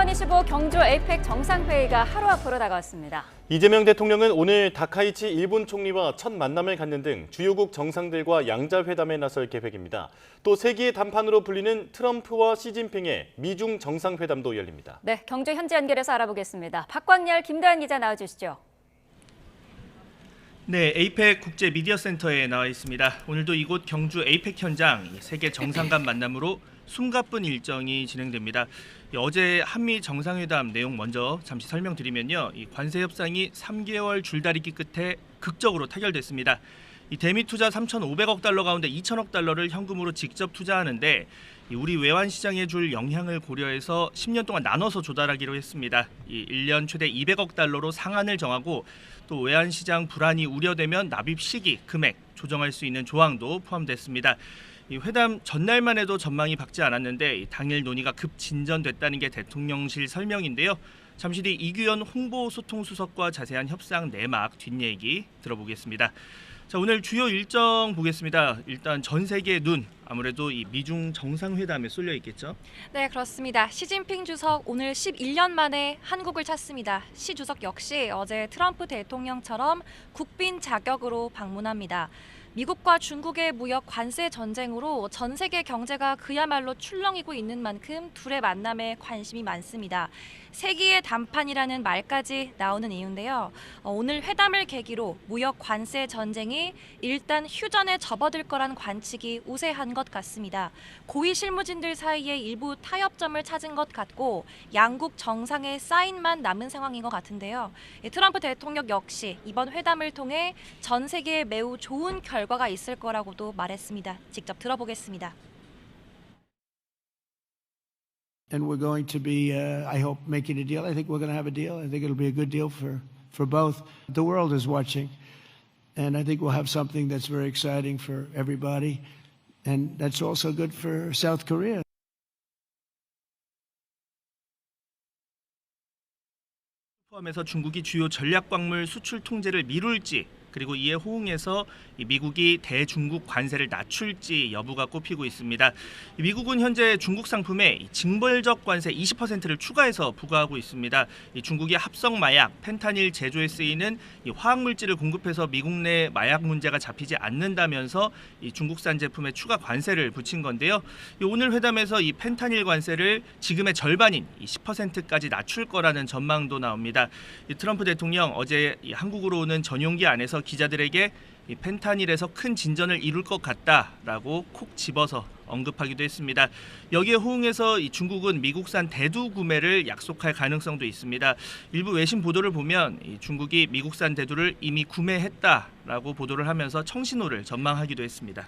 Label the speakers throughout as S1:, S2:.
S1: 2025 경주 에이펙 정상회의가 하루 앞으로 다가왔습니다.
S2: 이재명 대통령은 오늘 다카이치 일본 총리와 첫 만남을 갖는 등 주요국 정상들과 양자회담에 나설 계획입니다. 또 세기의 단판으로 불리는 트럼프와 시진핑의 미중 정상회담도 열립니다.
S1: 네, 경주 현지 연결해서 알아보겠습니다. 박광열, 김다현 기자 나와주시죠.
S3: 네, 에이펙 국제 미디어 센터에 나와 있습니다. 오늘도 이곳 경주 에이펙 현장 세계 정상 간 만남으로 숨가쁜 일정이 진행됩니다. 어제 한미 정상회담 내용 먼저 잠시 설명드리면요. 이 관세 협상이 3개월 줄다리기 끝에 극적으로 타결됐습니다. 이 대미 투자 3,500억 달러 가운데 2,000억 달러를 현금으로 직접 투자하는데 우리 외환 시장에 줄 영향을 고려해서 10년 동안 나눠서 조달하기로 했습니다. 1년 최대 200억 달러로 상한을 정하고 또 외환 시장 불안이 우려되면 납입 시기, 금액 조정할 수 있는 조항도 포함됐습니다. 이 회담 전날만 해도 전망이 밝지 않았는데 당일 논의가 급 진전됐다는 게 대통령실 설명인데요. 잠시 뒤 이규현 홍보소통수석과 자세한 협상 내막 뒷얘기 들어보겠습니다. 자, 오늘 주요 일정 보겠습니다. 일단 전 세계의 눈, 아무래도 이 미중 정상회담에 쏠려 있겠죠?
S4: 네, 그렇습니다. 시진핑 주석 오늘 11년 만에 한국을 찾습니다. 시 주석 역시 어제 트럼프 대통령처럼 국빈 자격으로 방문합니다. 미국과 중국의 무역 관세 전쟁으로 전 세계 경제가 그야말로 출렁이고 있는 만큼 둘의 만남에 관심이 많습니다. 세기의 단판이라는 말까지 나오는 이유인데요. 오늘 회담을 계기로 무역 관세 전쟁이 일단 휴전에 접어들 거란 관측이 우세한 것 같습니다. 고위 실무진들 사이에 일부 타협점을 찾은 것 같고 양국 정상의 사인만 남은 상황인 것 같은데요. 트럼프 대통령 역시 이번 회담을 통해 전 세계에 매우 좋은 결과가 있을 거라고도 말했습니다. 직접 들어보겠습니다.
S5: And we're going to be, I hope, making a deal. I think we're going to have a deal. I think it'll be a good deal for both. The world is watching, and I think we'll have something that's very exciting for everybody, and that's also good for South Korea.
S3: 포함해서 중국이 주요 전략광물 수출 통제를 미룰지 그리고 이에 호응해서 미국이 대중국 관세를 낮출지 여부가 꼽히고 있습니다. 미국은 현재 중국 상품에 징벌적 관세 20%를 추가해서 부과하고 있습니다. 중국이 합성 마약, 펜타닐 제조에 쓰이는 화학물질을 공급해서 미국 내 마약 문제가 잡히지 않는다면서 중국산 제품에 추가 관세를 붙인 건데요. 오늘 회담에서 이 펜타닐 관세를 지금의 절반인 10%까지 낮출 거라는 전망도 나옵니다. 트럼프 대통령 어제 한국으로 오는 전용기 안에서 기자들에게 이 펜타닐에서 큰 진전을 이룰 것 같다라고 콕 집어서 언급하기도 했습니다. 여기에 호응해서 이 중국은 미국산 대두 구매를 약속할 가능성도 있습니다. 일부 외신 보도를 보면 이 중국이 미국산 대두를 이미 구매했다라고 보도를 하면서 청신호를 전망하기도 했습니다.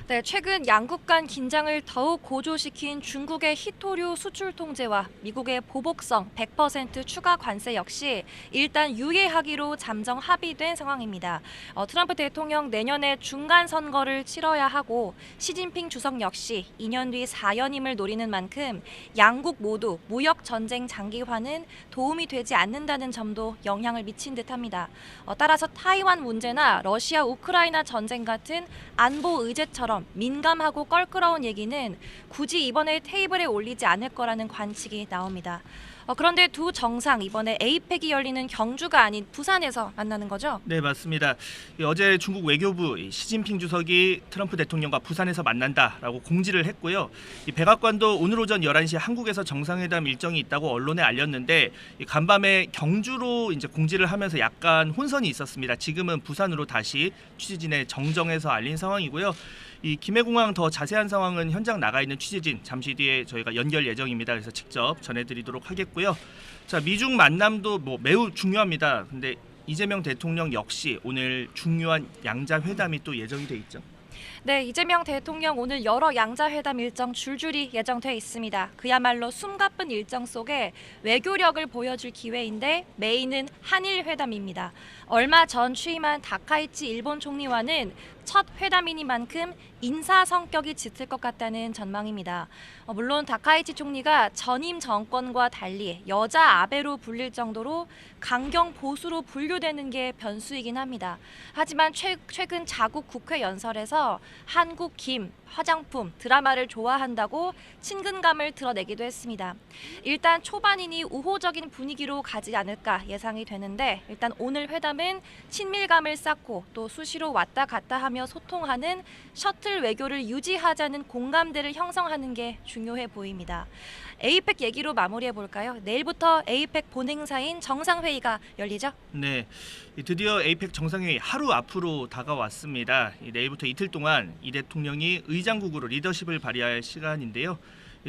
S4: 네, 최근 양국 간 긴장을 더욱 고조시킨 중국의 희토류 수출 통제와 미국의 보복성 100% 추가 관세 역시 일단 유예하기로 잠정 합의된 상황입니다. 트럼프 대통령 내년에 중간 선거를 치러야 하고 시진핑 주석 역시 2년 뒤 4연임을 노리는 만큼 양국 모두 무역 전쟁 장기화는 도움이 되지 않는다는 점도 영향을 미친 듯합니다. 따라서 타이완 문제나 러시아 우크라이나 전쟁 같은 안보 의제처럼 민감하고 껄끄러운 얘기는 굳이 이번에 테이블에 올리지 않을 거라는 관측이 나옵니다. 그런데 두 정상 이번에 에이펙이 열리는 경주가 아닌 부산에서 만나는 거죠?
S3: 네, 맞습니다. 어제 중국 외교부 시진핑 주석이 트럼프 대통령과 부산에서 만난다라고 공지를 했고요. 이 백악관도 오늘 오전 11시 한국에서 정상회담 일정이 있다고 언론에 알렸는데 간밤에 경주로 이제 공지를 하면서 약간 혼선이 있었습니다. 지금은 부산으로 다시 취재진에 정정해서 알린 상황이고요. 이 김해공항 더 자세한 상황은 현장 나가 있는 취재진 잠시 뒤에 저희가 연결 예정입니다. 그래서 직접 전해드리도록 하겠고요. 자, 미중 만남도 매우 중요합니다. 근데 이재명 대통령 역시 오늘 중요한 양자 회담이 또 예정이 돼 있죠.
S4: 네, 이재명 대통령 오늘 여러 양자회담 일정 줄줄이 예정돼 있습니다. 그야말로 숨가쁜 일정 속에 외교력을 보여줄 기회인데 메인은 한일 회담입니다. 얼마 전 취임한 다카이치 일본 총리와는 첫 회담이니만큼 인사 성격이 짙을 것 같다는 전망입니다. 물론 다카이치 총리가 전임 정권과 달리 여자 아베로 불릴 정도로 강경 보수로 분류되는 게 변수이긴 합니다. 하지만 최근 자국 국회 연설에서 한국 김, 화장품, 드라마를 좋아한다고 친근감을 드러내기도 했습니다. 일단 초반이니 우호적인 분위기로 가지 않을까 예상이 되는데 일단 오늘 회담은 친밀감을 쌓고 또 수시로 왔다 갔다 하며 소통하는 셔틀 외교를 유지하자는 공감대를 형성하는 게 중요해 보입니다. 에이펙 얘기로 마무리해 볼까요? 내일부터 에이펙 본행사인 정상회의가 열리죠?
S3: 네, 드디어 에이펙 정상회의 하루 앞으로 다가왔습니다. 내일부터 이틀 동안 이 대통령이 의장국으로 리더십을 발휘할 시간인데요.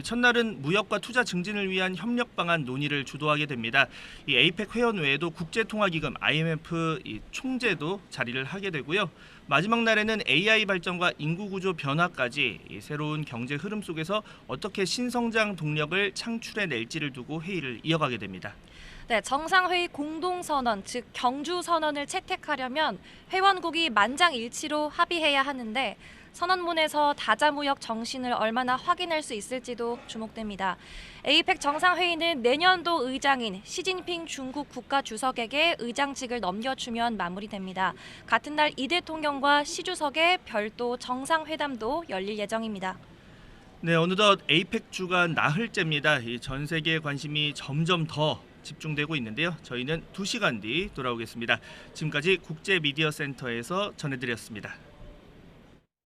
S3: 첫날은 무역과 투자 증진을 위한 협력 방안 논의를 주도하게 됩니다. 이 에이펙 회원 외에도 국제통화기금 IMF 총재도 자리를 하게 되고요. 마지막 날에는 AI 발전과 인구구조 변화까지 이 새로운 경제 흐름 속에서 어떻게 신성장 동력을 창출해낼지를 두고 회의를 이어가게 됩니다.
S4: 네, 정상회의 공동선언, 즉 경주선언을 채택하려면 회원국이 만장일치로 합의해야 하는데 선언문에서 다자무역 정신을 얼마나 확인할 수 있을지도 주목됩니다. 에이펙 정상회의는 내년도 의장인 시진핑 중국 국가주석에게 의장직을 넘겨주면 마무리됩니다. 같은 날 이 대통령과 시 주석의 별도 정상회담도 열릴 예정입니다.
S3: 네, 어느덧 에이펙 주간 나흘째입니다. 전 세계의 관심이 점점 더 집중되고 있는데요. 저희는 2시간 뒤 돌아오겠습니다. 지금까지 국제미디어센터에서 전해드렸습니다.